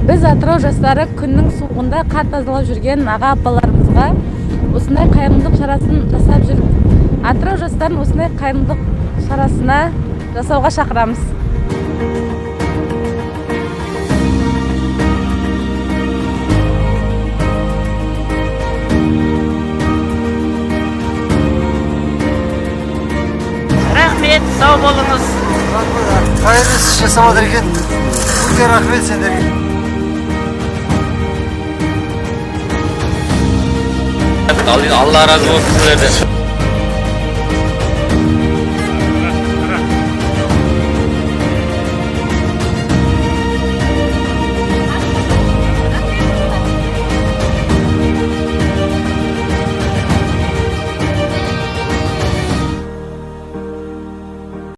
Біз Атырау жастары күннің суығында қар тазалап жүрген аға апаларымызға осындай қайырымдылық шарасын жасап жүр. Атырау жастарын осындай қайырымдылық шарасына жасауға шақырамыз. Рахмет, сау болыңыз. Қайырлы іс жасап жатыр екен. Өте рахмет сендерге. Allah razı olsun.